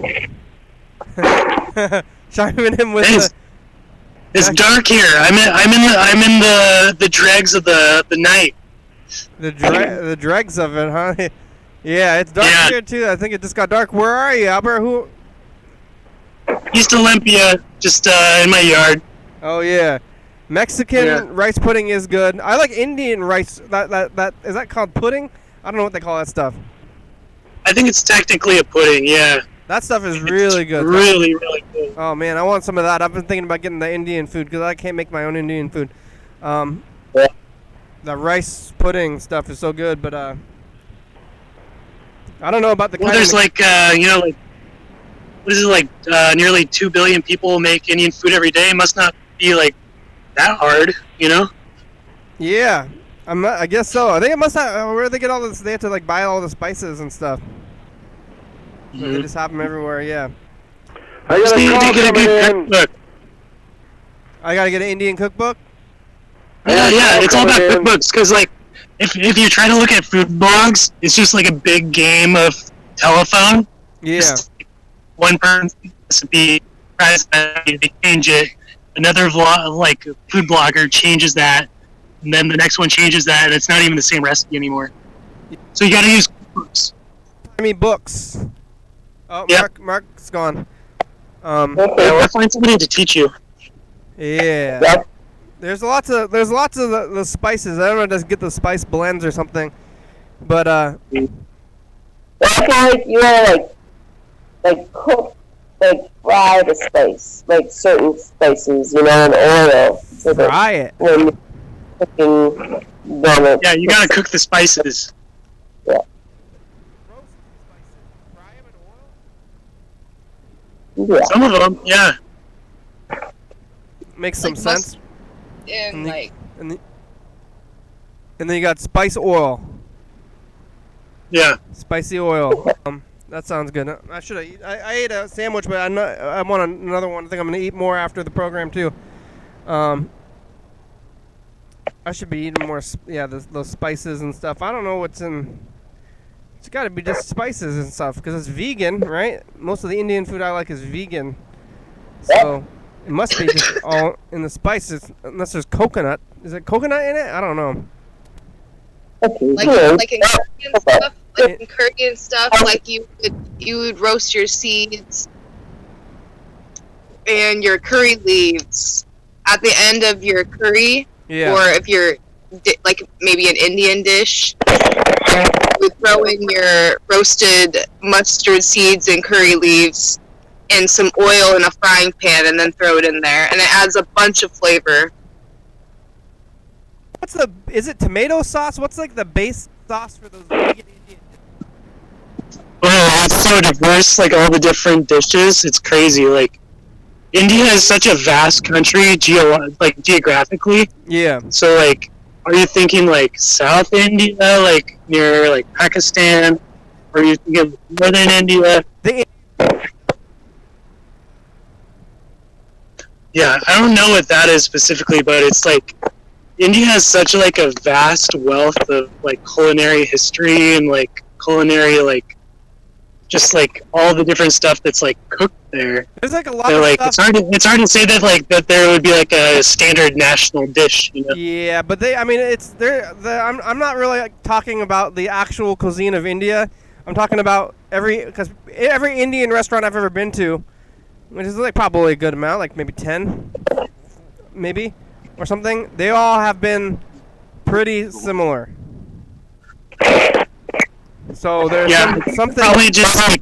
chiming in with it's dark here. I'm in the dregs of the night. the dregs of it, huh? Yeah, it's dark here too. I think it just got dark. Where are you, Albert? Who? East Olympia, just in my yard. Oh yeah, Mexican rice pudding is good. I like Indian rice. That is that called pudding? I don't know what they call that stuff. I think it's technically a pudding. Yeah. That stuff is really good. Really, really good. Oh man, I want some of that. I've been thinking about getting the Indian food because I can't make my own Indian food. The rice pudding stuff is so good, but I don't know about the. Well, there's what is it nearly 2 billion people make Indian food every day. It must not be that hard, you know? Yeah, I guess so. I think it must have. Where do they get all this? They have to buy all the spices and stuff. So they just have them everywhere. Yeah. I got a call coming in. I gotta get an Indian cookbook. Yeah, it's all about cookbooks because if you try to look at food blogs, it's just like a big game of telephone. Yeah. Just one person recipe tries to change it. Another food blogger changes that, and then the next one changes that, and it's not even the same recipe anymore. So you got to use cookbooks. I mean books. Oh, yep. Mark's gone. We'll find somebody to teach you. Yeah. Yep. There's lots of the spices. I don't know, just get the spice blends or something. But I feel like you want cook, fry the spice, certain spices, in oil. So fry it. When you're cooking them, yeah, you gotta cook the spices. Yeah. Yeah. Some of them, yeah. Makes some sense. And and then you got spice oil. Yeah. Spicy oil. That sounds good. I should have. I ate a sandwich, but I want another one. I think I'm gonna eat more after the program too. I should be eating more. Those spices and stuff. I don't know what's in. It's got to be just spices and stuff because it's vegan, right? Most of the Indian food I like is vegan, so it must be just all in the spices. Unless there's coconut. Is it coconut in it? I don't know. Like in curry and stuff, like you would roast your seeds and your curry leaves at the end of your curry, or if you're like maybe an Indian dish, you would throw in your roasted mustard seeds and curry leaves and some oil in a frying pan, and then throw it in there, and it adds a bunch of flavor. Is it tomato sauce? What's like the base sauce for those vegan Indian dishes? Oh, it's so diverse, like all the different dishes. It's crazy. Like India is such a vast country, geographically. Yeah. So like, are you thinking like South India, like near like Pakistan, or are you thinking Northern India? Yeah, I don't know what that is specifically, but it's like India has such like a vast wealth of like culinary history and like culinary like just like all the different stuff that's like cooked there. There's like a lot of stuff. It's hard to say that like that there would be like a standard national dish, you know? Yeah, but I'm not really like, talking about the actual cuisine of India. I'm talking about every Indian restaurant I've ever been to, which is like probably a good amount, like maybe 10, maybe. Or something, they all have been pretty similar. So there's something. Probably just like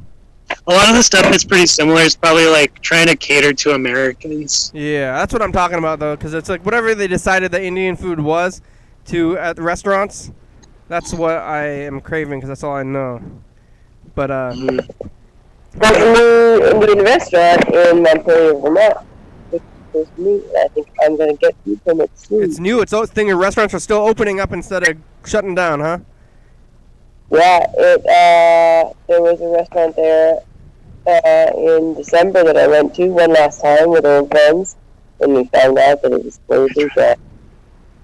a lot of the stuff that's pretty similar is probably like trying to cater to Americans. Yeah, that's what I'm talking about though, because it's like whatever they decided that Indian food was at the restaurants, that's what I am craving because that's all I know. But There's a new Indian restaurant in Montpelier, Vermont. It's new. I think I'm gonna get food from it soon. It's new. It's a thing. Your restaurants are still opening up instead of shutting down, huh? Yeah. There was a restaurant there in December that I went to one last time with old friends, and we found out that it was closing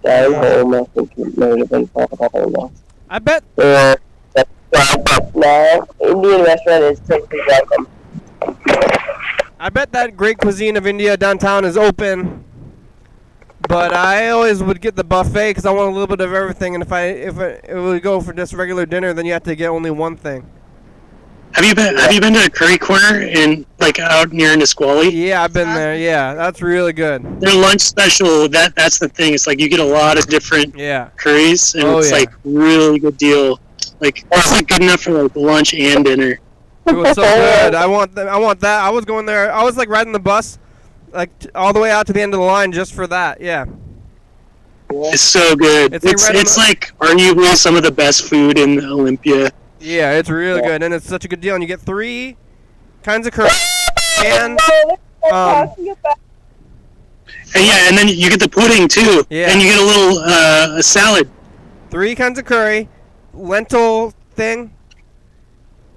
down home. I think it might have been for a couple of months. I bet. But now Indian restaurant is totally welcome. I bet that great cuisine of India downtown is open, but I always would get the buffet because I want a little bit of everything. And if it would go for just regular dinner, then you have to get only one thing. Have you been to a curry corner in like out near Nisqually? Yeah, I've been there. Yeah, that's really good. Their lunch special. That's the thing. It's like you get a lot of different curries, and it's like really good deal. Like it's like good enough for like lunch and dinner. It was so good. I want that. I was going there. I was like riding the bus, like all the way out to the end of the line just for that. Yeah. It's so good. It's like arguably some of the best food in Olympia. Yeah, it's really good, and it's such a good deal. And you get 3 kinds of curry, and and then you get the pudding too. Yeah. And you get a little a salad. 3 kinds of curry, lentil thing.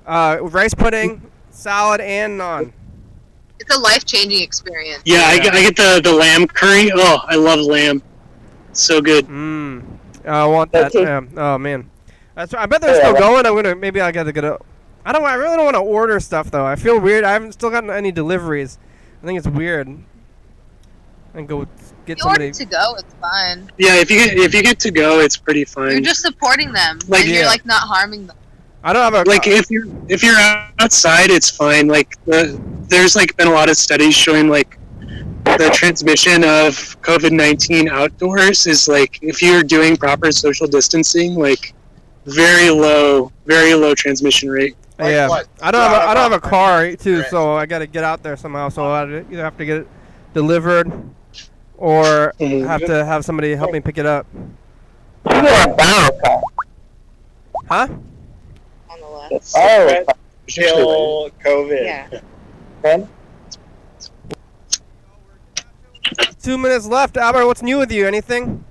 Rice pudding, salad, and naan. It's a life-changing experience. Yeah, I get the lamb curry. Oh, I love lamb. So good. I want that. Oh man, I bet they're still going. I gotta get a. I really don't want to order stuff though. I feel weird. I haven't still gotten any deliveries. I think it's weird. And go get somebody. Order to go, it's fine. Yeah, if you get to go, it's pretty fun. You're just supporting them, and you're like not harming them. I don't have like if you're outside, it's fine. Like there's like been a lot of studies showing like the transmission of COVID-19 outdoors is like if you're doing proper social distancing, like very low transmission rate. Yeah, I don't have a car too, so I got to get out there somehow. So I either have to get it delivered or have to have somebody help me pick it up. Huh? Chill COVID. Yeah. 2 minutes left. Albert, what's new with you? Anything?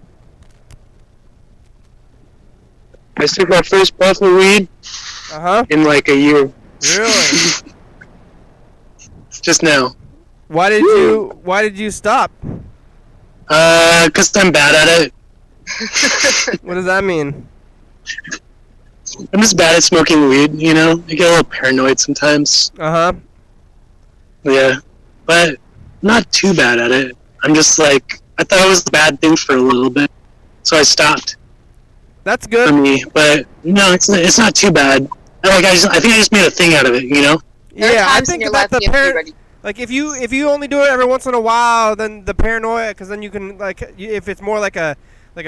I took my first puff of weed in like a year. Really? Just now. Why did you stop? 'Cause I'm bad at it. What does that mean? I'm just bad at smoking weed, you know? I get a little paranoid sometimes. Uh-huh. Yeah. But not too bad at it. I'm just like, I thought it was a bad thing for a little bit. So I stopped. That's good. For me. But no, it's not too bad. I think I just made a thing out of it, you know? Yeah, I think that the parent, like if you only do it every once in a while, then the paranoia, because then you can if it's more like a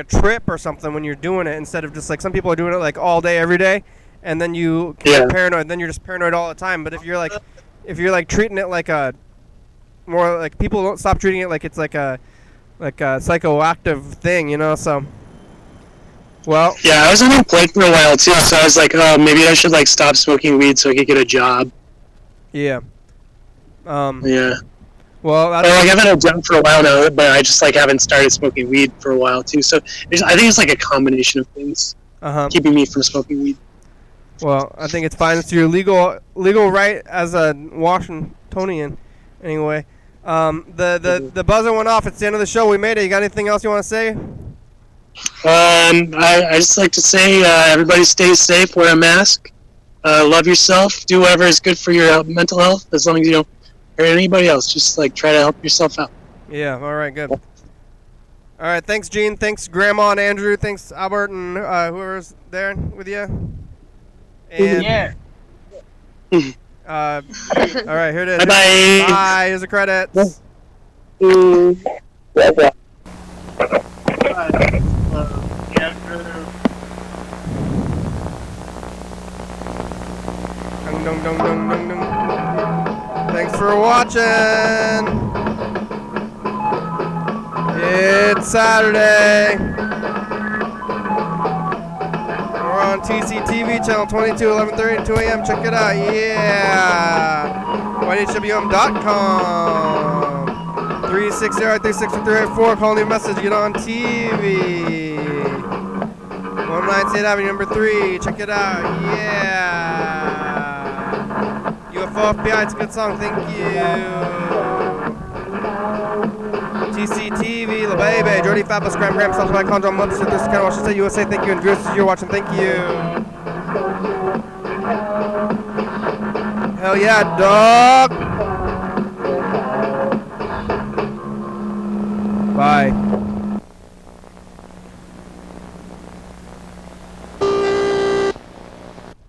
trip or something when you're doing it instead of just like some people are doing it like all day every day, and then you get paranoid, then you're just paranoid all the time. But if you're like treating it like a more like people don't stop treating it like it's like a psychoactive thing, you know? So. Well. Yeah, I was unemployed for a while too, so I was like, oh, maybe I should like stop smoking weed so I could get a job. Yeah. Yeah. Well, I've had a job for a while now, but I just like haven't started smoking weed for a while too. So I think it's like a combination of things keeping me from smoking weed. Well, I think it's fine. It's your legal right as a Washingtonian, anyway. The buzzer went off. It's the end of the show. We made it. You got anything else you want to say? I just like to say everybody stay safe, wear a mask, love yourself, do whatever is good for your mental health, as long as you don't hurt anybody else. Just like try to help yourself out. Yeah, all right, good. All right, thanks Gene, thanks Grandma and Andrew, thanks Albert and whoever's there with you. And Yeah. all right, here it is. Bye-bye. Bye, here's the credits. Dun, dun, dun, dun, dun. Thanks for watching. It's Saturday. We're on TCTV channel 22, 11:30 to 2 a.m. Check it out. Yeah. YDHWM.com. 360-363-384. Call, leave a message. Get on TV. 198 Avenue, number 3. Check it out. Yeah. UFO FBI, it's a good song. Thank you. TCTV, La Baby, Jody Fabulous, Graham, South by Condom, Thurston County, Washington State, USA. Thank you. And viewers, you're watching. Thank you. Hell yeah, dog. Bye.